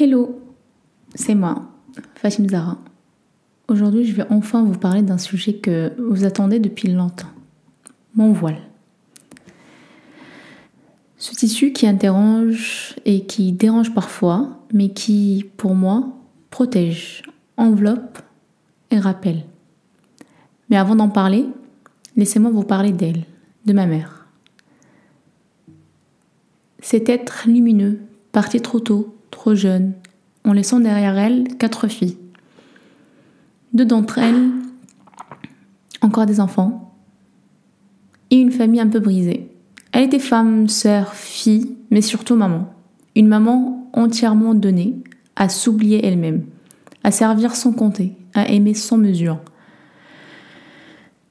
Hello, c'est moi, Fatim Zahra. Aujourd'hui, je vais enfin vous parler d'un sujet que vous attendez depuis longtemps, mon voile. Ce tissu qui interroge et qui dérange parfois, mais qui, pour moi, protège, enveloppe et rappelle. Mais avant d'en parler, laissez-moi vous parler d'elle, de ma mère. Cet être lumineux, parti trop tôt, trop jeune, en laissant derrière elle 4 filles. 2 d'entre elles, encore des enfants, et une famille un peu brisée. Elle était femme, sœur, fille, mais surtout maman. Une maman entièrement donnée à s'oublier elle-même, à servir sans compter, à aimer sans mesure.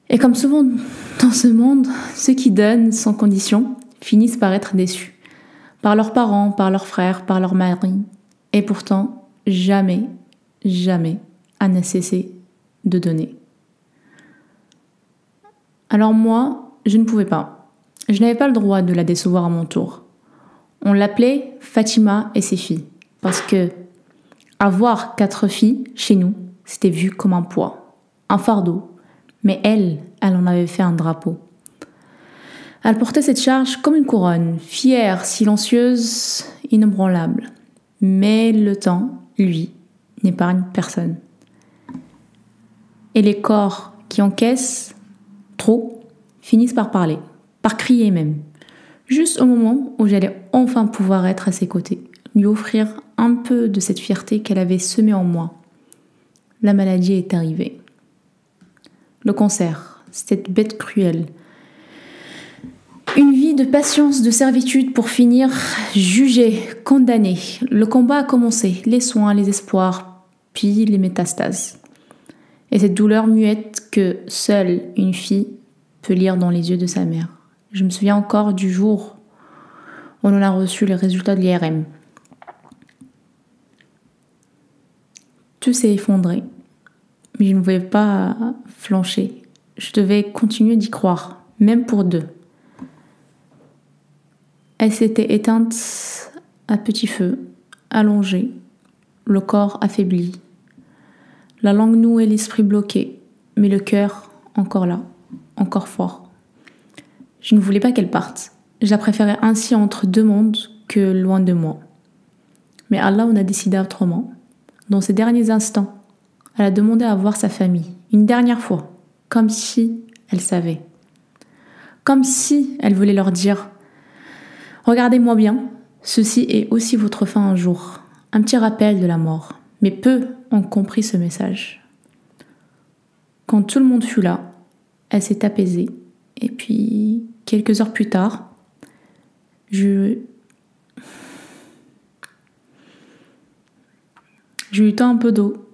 Et comme souvent dans ce monde, ceux qui donnent sans condition finissent par être déçus. Par leurs parents, par leurs frères, par leurs maris. Et pourtant, jamais, elle n'a cessé de donner. Alors moi, je ne pouvais pas. Je n'avais pas le droit de la décevoir à mon tour. On l'appelait Fatima et ses filles. Parce que avoir 4 filles, chez nous, c'était vu comme un poids, un fardeau. Mais elle en avait fait un drapeau. Elle portait cette charge comme une couronne, fière, silencieuse, inébranlable. Mais le temps, lui, n'épargne personne. Et les corps qui encaissent trop finissent par parler, par crier même. Juste au moment où j'allais enfin pouvoir être à ses côtés, lui offrir un peu de cette fierté qu'elle avait semée en moi. La maladie est arrivée. Le cancer, cette bête cruelle. Une vie de patience, de servitude pour finir jugé, condamné. Le combat a commencé, les soins, les espoirs, puis les métastases. Et cette douleur muette que seule une fille peut lire dans les yeux de sa mère. Je me souviens encore du jour où on a reçu les résultats de l'IRM. Tout s'est effondré, mais je ne pouvais pas flancher. Je devais continuer d'y croire, même pour 2. Elle s'était éteinte à petit feu, allongée, le corps affaibli, la langue nouée, l'esprit bloqué, mais le cœur encore là, encore fort. Je ne voulais pas qu'elle parte. Je la préférais ainsi entre 2 mondes que loin de moi. Mais Allah en a décidé autrement. Dans ces derniers instants, elle a demandé à voir sa famille, une dernière fois, comme si elle savait. Comme si elle voulait leur dire: regardez-moi bien, ceci est aussi votre fin un jour. Un petit rappel de la mort. Mais peu ont compris ce message. Quand tout le monde fut là, elle s'est apaisée. Et puis, quelques heures plus tard, je lui tends un peu d'eau.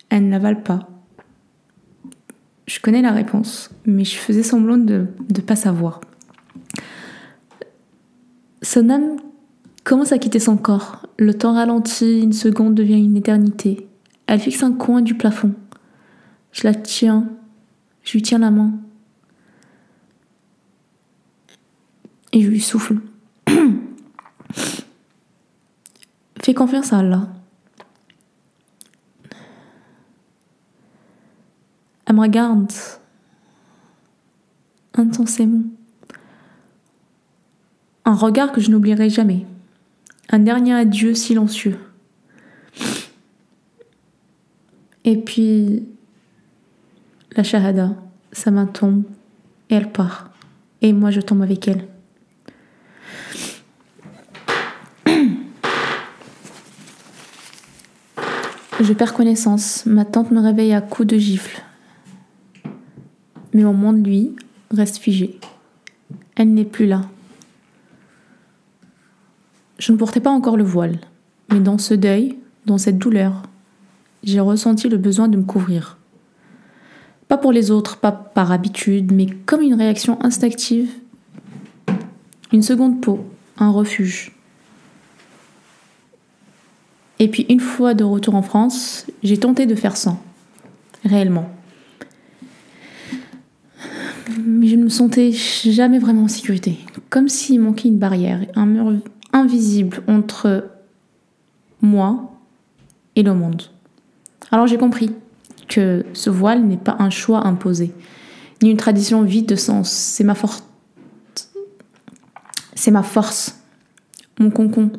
Elle ne l'avale pas. Je connais la réponse, mais je faisais semblant de ne pas savoir. Son âme commence à quitter son corps. Le temps ralentit, une seconde devient une éternité. Elle fixe un coin du plafond. Je lui tiens la main. Et je lui souffle. Fais confiance à Allah. Elle me regarde intensément. Un regard que je n'oublierai jamais. Un dernier adieu silencieux. Et puis, la shahada, sa main tombe et elle part. Et moi, je tombe avec elle. Je perds connaissance. Ma tante me réveille à coups de gifle. Mais mon monde, lui, reste figé. Elle n'est plus là. Je ne portais pas encore le voile, mais dans ce deuil, dans cette douleur, j'ai ressenti le besoin de me couvrir. Pas pour les autres, pas par habitude, mais comme une réaction instinctive. Une seconde peau, un refuge. Et puis une fois de retour en France, j'ai tenté de faire sans, réellement. Mais je ne me sentais jamais vraiment en sécurité, comme s'il manquait une barrière, un mur invisible entre moi et le monde. Alors j'ai compris que ce voile n'est pas un choix imposé, ni une tradition vide de sens. C'est ma force, mon concon.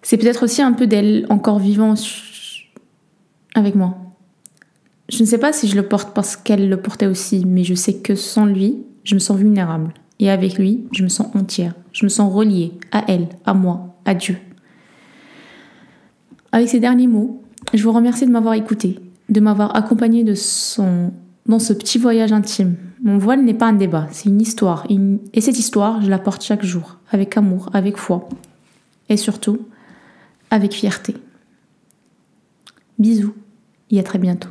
C'est peut-être aussi un peu d'elle encore vivant avec moi. Je ne sais pas si je le porte parce qu'elle le portait aussi, mais je sais que sans lui, je me sens vulnérable. Et avec lui, je me sens entière. Je me sens reliée à elle, à moi, à Dieu. Avec ces derniers mots, je vous remercie de m'avoir écouté, de m'avoir accompagné dans ce petit voyage intime. Mon voile n'est pas un débat, c'est une histoire. Et cette histoire, je la porte chaque jour, avec amour, avec foi. Et surtout, avec fierté. Bisous et à très bientôt.